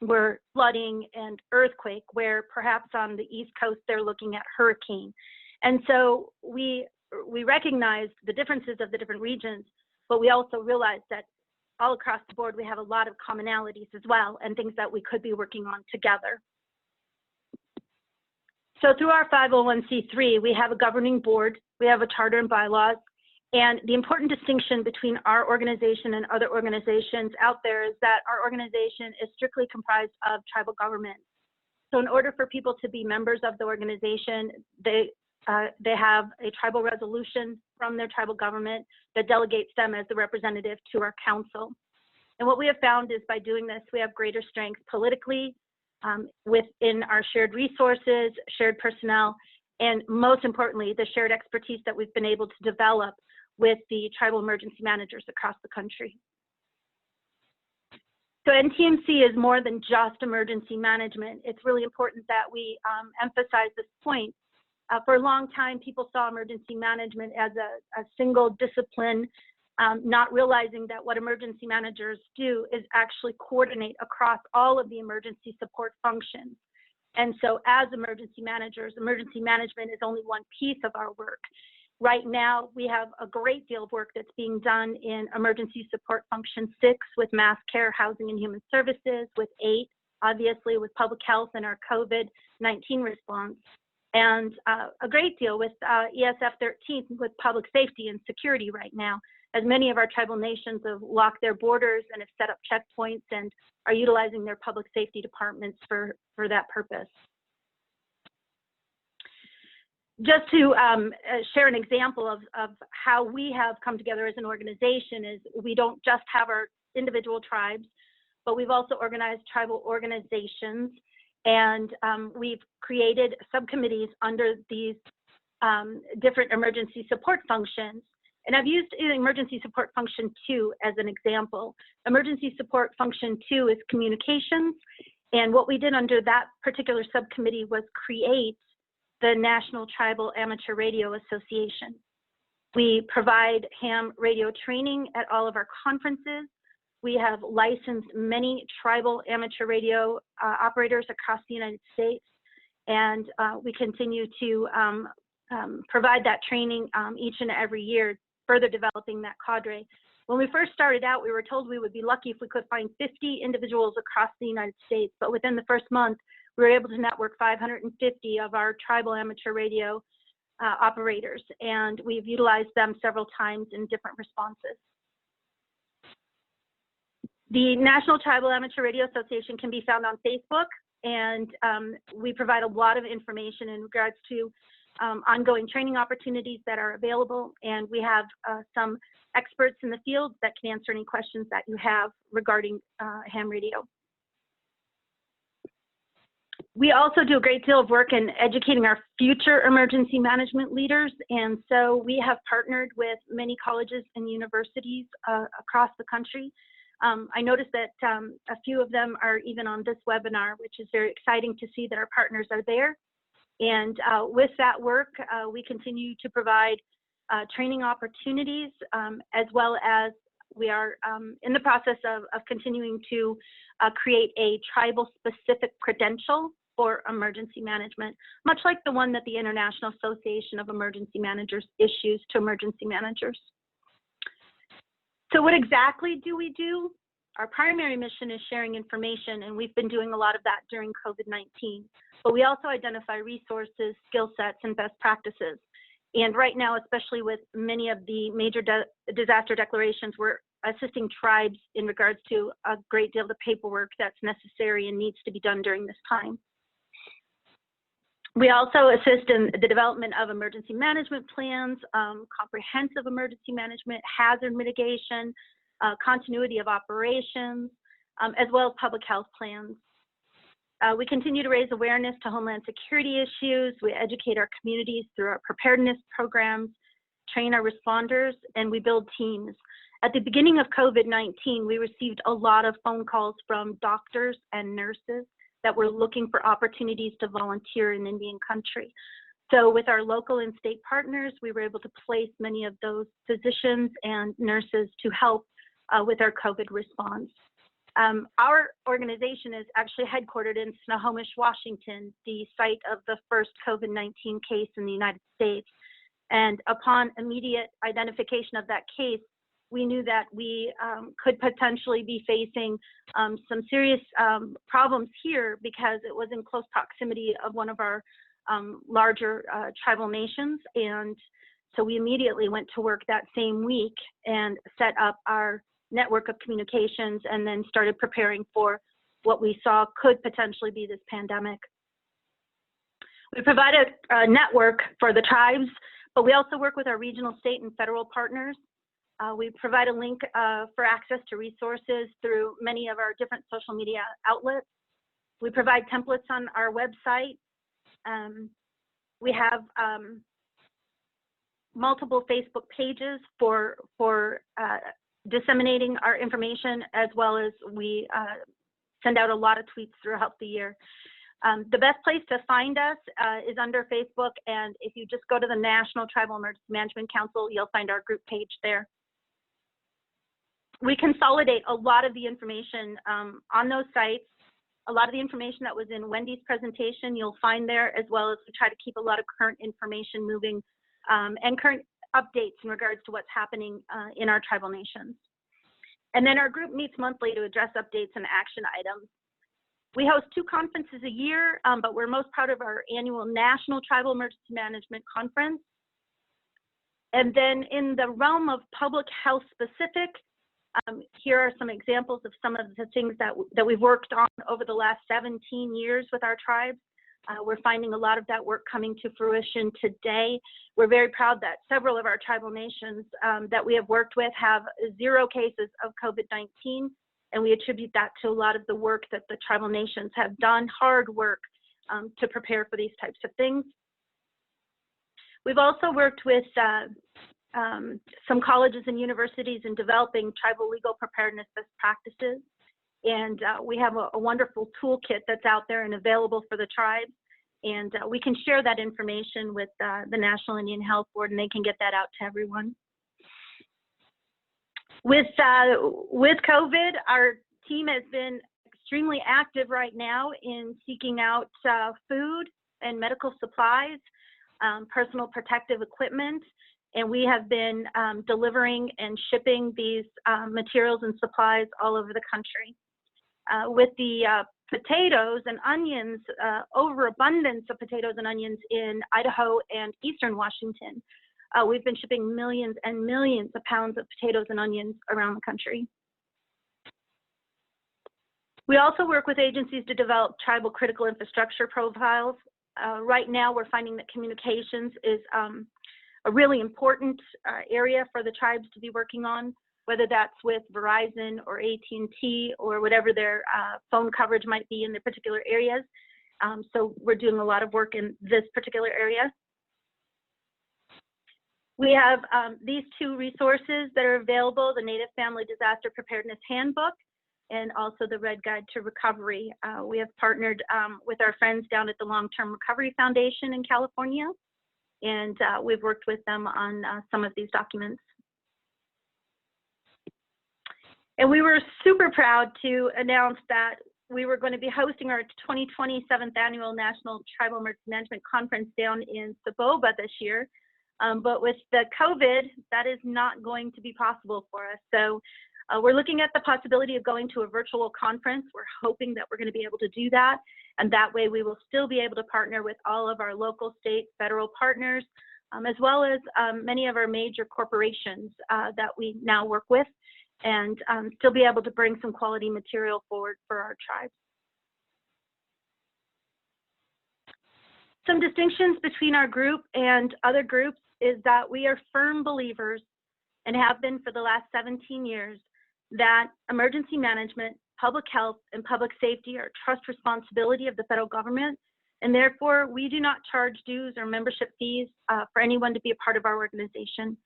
were flooding and earthquake, where perhaps on the East Coast they're looking at hurricane. And so we recognized the differences of the different regions, but we also realized that all across the board we have a lot of commonalities as well and things that we could be working on together. So through our 501c3, we have a governing board, we have a charter and bylaws, and the important distinction between our organization and other organizations out there is that our organization is strictly comprised of tribal governments. So in order for people to be members of the organization, they have a tribal resolution from their tribal government that delegates them as the representative to our council. And what we have found is by doing this, we have greater strength politically, within our shared resources, shared personnel, and most importantly, the shared expertise that we've been able to develop with the tribal emergency managers across the country. So NTMC is more than just emergency management. It's really important that we emphasize this point. For a long time, people saw emergency management as a single discipline, not realizing that what emergency managers do is actually coordinate across all of the emergency support functions. And so as emergency managers, emergency management is only one piece of our work. Right now, we have a great deal of work that's being done in emergency support function 6 with mass care, housing, and human services, with 8, obviously with public health and our COVID-19 response, and a great deal with ESF 13 with public safety and security right now, as many of our tribal nations have locked their borders and have set up checkpoints and are utilizing their public safety departments for that purpose. Just to share an example of how we have come together as an organization is we don't just have our individual tribes, but we've also organized tribal organizations, and we've created subcommittees under these different emergency support functions. And I've used emergency support function 2 as an example. Emergency support function 2 is communications. And what we did under that particular subcommittee was create the National Tribal Amateur Radio Association. We provide ham radio training at all of our conferences. We have licensed many tribal amateur radio operators across the United States. And we continue to provide that training each and every year, further developing that cadre. When we first started out, we were told we would be lucky if we could find 50 individuals across the United States, but within the first month, we were able to network 550 of our tribal amateur radio operators, and we've utilized them several times in different responses. The National Tribal Amateur Radio Association can be found on Facebook, and we provide a lot of information in regards to ongoing training opportunities that are available, and we have some experts in the field that can answer any questions that you have regarding ham radio. We also do a great deal of work in educating our future emergency management leaders, and so we have partnered with many colleges and universities across the country. I noticed that a few of them are even on this webinar, which is very exciting to see that our partners are there. And with that work, we continue to provide training opportunities as well as We are in the process of continuing to create a tribal-specific credential for emergency management, much like the one that the International Association of Emergency Managers issues to emergency managers. So what exactly do we do? Our primary mission is sharing information, and we've been doing a lot of that during COVID-19. But we also identify resources, skill sets, and best practices. And right now, especially with many of the major disaster declarations, we're assisting tribes in regards to a great deal of the paperwork that's necessary and needs to be done during this time. We also assist in the development of emergency management plans, comprehensive emergency management, hazard mitigation, continuity of operations, as well as public health plans. We continue to raise awareness to Homeland Security issues. We educate our communities through our preparedness programs, train our responders, and we build teams. At the beginning of COVID-19, we received a lot of phone calls from doctors and nurses that were looking for opportunities to volunteer in Indian country. So with our local and state partners, we were able to place many of those physicians and nurses to help with our COVID response. Our organization is actually headquartered in Snohomish, Washington, the site of the first COVID-19 case in the United States. And upon immediate identification of that case, we knew that we could potentially be facing some serious problems here because it was in close proximity of one of our larger tribal nations. And so we immediately went to work that same week and set up our network of communications and then started preparing for what we saw could potentially be this pandemic. We provide a network for the tribes, but we also work with our regional, state, and federal partners. We provide a link for access to resources through many of our different social media outlets. We provide templates on our website. We have multiple Facebook pages for disseminating our information, as well as we send out a lot of tweets throughout the year. The best place to find us is under Facebook, and if you just go to the National Tribal Emergency Management Council, you'll find our group page there. We consolidate a lot of the information on those sites. A lot of the information that was in Wendy's presentation, you'll find there, as well as we try to keep a lot of current information moving and current updates in regards to what's happening in our tribal nations. And then our group meets monthly to address updates and action items. We host 2 conferences a year, but we're most proud of our annual National Tribal Emergency Management Conference. And then in the realm of public health specific, here are some examples of some of the things that we've worked on over the last 17 years with our tribes. We're finding a lot of that work coming to fruition today. We're very proud that several of our tribal nations that we have worked with have 0 cases of COVID-19, and we attribute that to a lot of the work that the tribal nations have done, hard work to prepare for these types of things. We've also worked with some colleges and universities in developing tribal legal preparedness best practices. And we have a wonderful toolkit that's out there and available for the tribes. And we can share that information with the National Indian Health Board, and they can get that out to everyone. With COVID, our team has been extremely active right now in seeking out food and medical supplies, personal protective equipment, and we have been delivering and shipping these materials and supplies all over the country. With the potatoes and onions, overabundance of potatoes and onions in Idaho and Eastern Washington, we've been shipping millions and millions of pounds of potatoes and onions around the country. We also work with agencies to develop tribal critical infrastructure profiles. Right now, we're finding that communications is a really important area for the tribes to be working on, whether that's with Verizon or AT&T or whatever their phone coverage might be in their particular areas. So we're doing a lot of work in this particular area. We have these 2 resources that are available, the Native Family Disaster Preparedness Handbook and also the Red Guide to Recovery. We have partnered with our friends down at the Long-Term Recovery Foundation in California, and we've worked with them on some of these documents. And we were super proud to announce that we were going to be hosting our 2027th Annual National Tribal Emergency Management Conference down in Saboba this year. But with the COVID, that is not going to be possible for us. So we're looking at the possibility of going to a virtual conference. We're hoping that we're going to be able to do that. And that way we will still be able to partner with all of our local, state, federal partners, as well as many of our major corporations that we now work with, and still be able to bring some quality material forward for our tribes. Some distinctions between our group and other groups is that we are firm believers, and have been for the last 17 years, that emergency management, public health, and public safety are trust responsibility of the federal government, and therefore we do not charge dues or membership fees for anyone to be a part of our organization.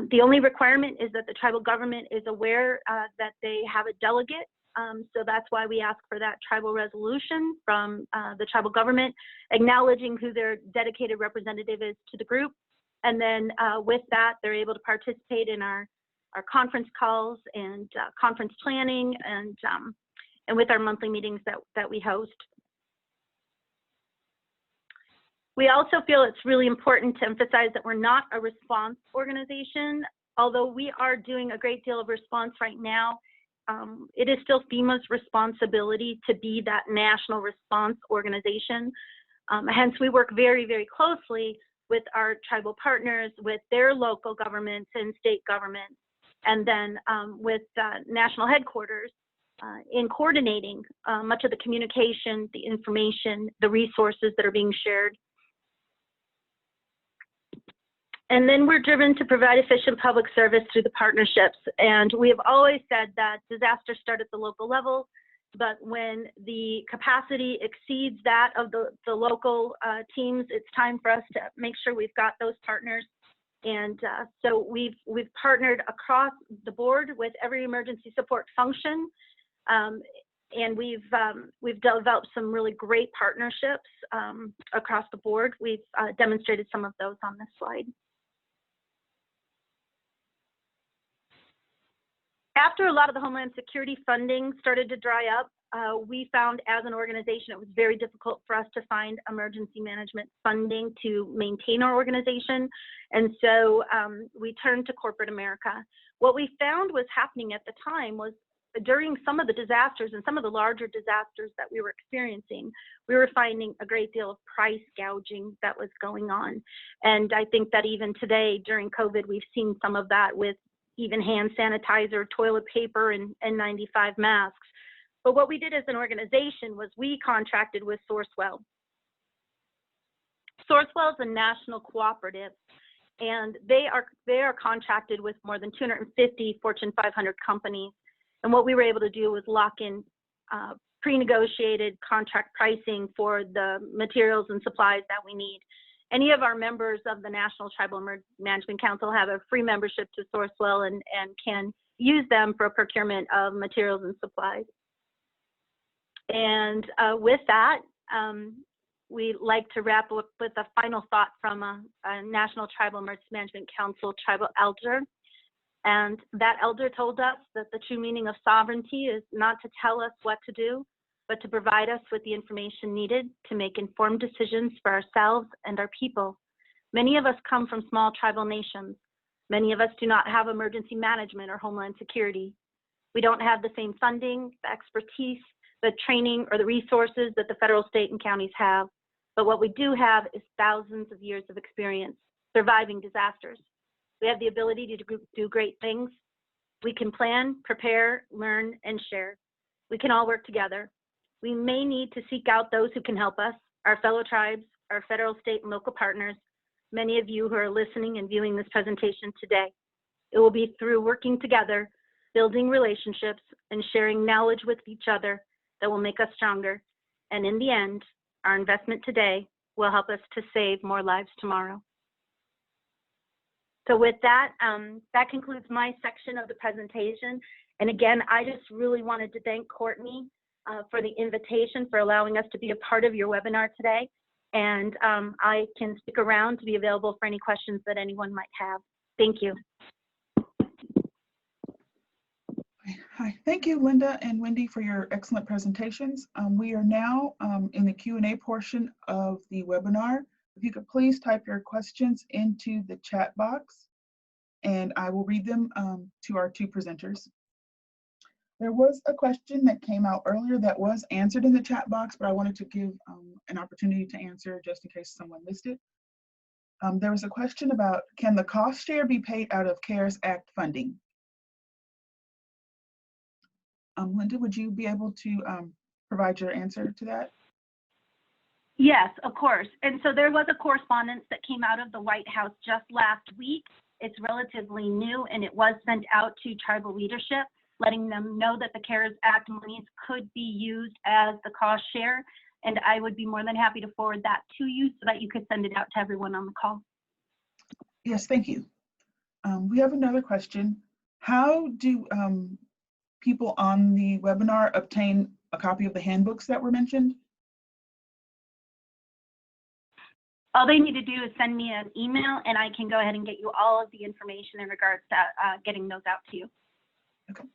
The only requirement is that the tribal government is aware that they have a delegate. So that's why we ask for that tribal resolution from the tribal government, acknowledging who their dedicated representative is to the group. And then with that, they're able to participate in our conference calls and conference planning, and with our monthly meetings that we host. We also feel it's really important to emphasize that we're not a response organization. Although we are doing a great deal of response right now, it is still FEMA's responsibility to be that national response organization. Hence, we work very, very closely with our tribal partners, with their local governments and state governments, and then with national headquarters in coordinating much of the communication, the information, the resources that are being shared. And then we're driven to provide efficient public service through the partnerships. And we have always said that disasters start at the local level, but when the capacity exceeds that of the local teams, it's time for us to make sure we've got those partners. And so we've partnered across the board with every emergency support function. And we've developed some really great partnerships across the board. We've demonstrated some of those on this slide. After a lot of the Homeland Security funding started to dry up, we found as an organization it was very difficult for us to find emergency management funding to maintain our organization. And so we turned to corporate America. What we found was happening at the time was during some of the disasters and some of the larger disasters that we were experiencing, we were finding a great deal of price gouging that was going on. And I think that even today during COVID, we've seen some of that with even hand sanitizer, toilet paper, and N95 masks. But what we did as an organization was we contracted with Sourcewell. Sourcewell is a national cooperative, and they are contracted with more than 250 Fortune 500 companies. And what we were able to do was lock in pre-negotiated contract pricing for the materials and supplies that we need. Any of our members of the National Tribal Management Council have a free membership to Sourcewell and can use them for procurement of materials and supplies. And with that, we like to wrap up with a final thought from a National Tribal Emergency Management Council tribal elder. And that elder told us that the true meaning of sovereignty is not to tell us what to do, but to provide us with the information needed to make informed decisions for ourselves and our people. Many of us come from small tribal nations. Many of us do not have emergency management or homeland security. We don't have the same funding, the expertise, the training, or the resources that the federal, state, and counties have. But what we do have is thousands of years of experience surviving disasters. We have the ability to do great things. We can plan, prepare, learn, and share. We can all work together. We may need to seek out those who can help us, our fellow tribes, our federal, state, and local partners, many of you who are listening and viewing this presentation today. It will be through working together, building relationships, and sharing knowledge with each other that will make us stronger. And in the end, our investment today will help us to save more lives tomorrow. So with that, that concludes my section of the presentation. And again, I just really wanted to thank Courtney for the invitation, for allowing us to be a part of your webinar today. And I can stick around to be available for any questions that anyone might have. Thank you. Hi, thank you, Lynda and Wendy, for your excellent presentations. We are now in the Q&A portion of the webinar. If you could please type your questions into the chat box, and I will read them to our two presenters. There was a question that came out earlier that was answered in the chat box, but I wanted to give an opportunity to answer just in case someone missed it. There was a question about, can the cost share be paid out of CARES Act funding? Lynda, would you be able to provide your answer to that? Yes, of course. And so there was a correspondence that came out of the White House just last week. It's relatively new, and it was sent out to tribal leadership, letting them know that the CARES Act monies could be used as the cost share. And I would be more than happy to forward that to you so that you could send it out to everyone on the call. Yes, thank you. We have another question. How do people on the webinar obtain a copy of the handbooks that were mentioned? All they need to do is send me an email, and I can go ahead and get you all of the information in regards to getting those out to you. Okay.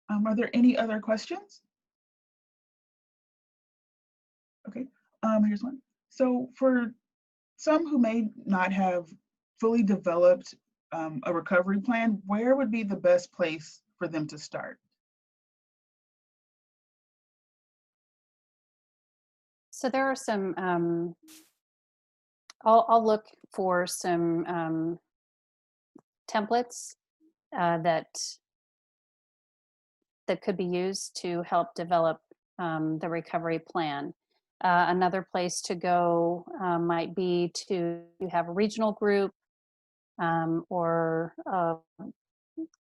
Are there any other questions? Okay, here's one. So for some who may not have fully developed a recovery plan, where would be the best place for them to start? So there are some, I'll look for some templates that could be used to help develop the recovery plan. Another place to go might be to have a regional group or a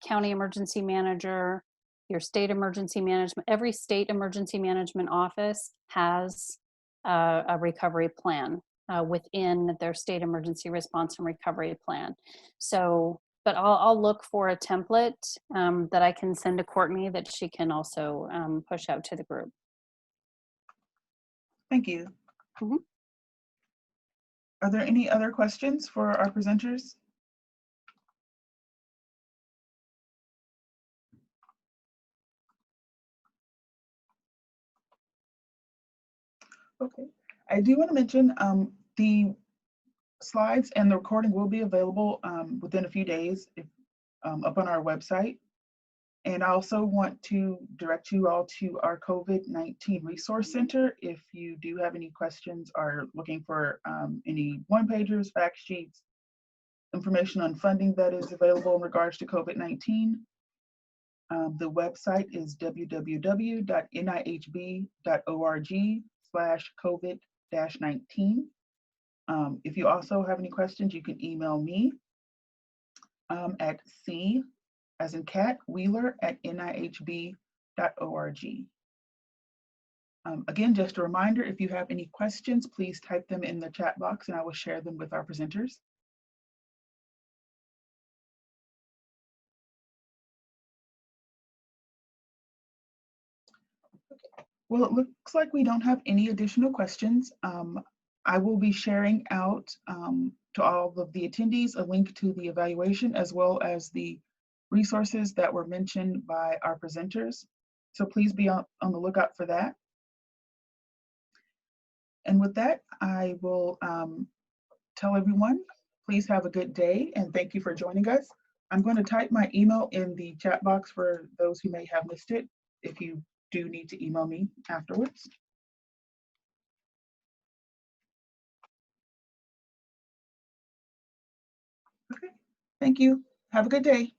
county emergency manager, your state emergency management. Every state emergency management office has a recovery plan within their state emergency response and recovery plan. So, but I'll look for a template that I can send to Courtney that she can also push out to the group. Thank you. Mm-hmm. Are there any other questions for our presenters? Okay, I do want to mention the slides and the recording will be available within a few days up on our website. And I also want to direct you all to our COVID-19 Resource Center if you do have any questions or looking for any one-pagers, fact sheets, information on funding that is available in regards to COVID-19. The website is www.nihb.org/COVID-19. If you also have any questions, you can email me at C as in cat, Wheeler at NIHB.org. Again, just a reminder, if you have any questions, please type them in the chat box and I will share them with our presenters. Well, it looks like we don't have any additional questions. I will be sharing out to all of the attendees a link to the evaluation as well as the resources that were mentioned by our presenters. So please be on the lookout for that. And with that, I will tell everyone, please have a good day and thank you for joining us. I'm going to type my email in the chat box for those who may have missed it if you do need to email me afterwards. Okay, thank you. Have a good day.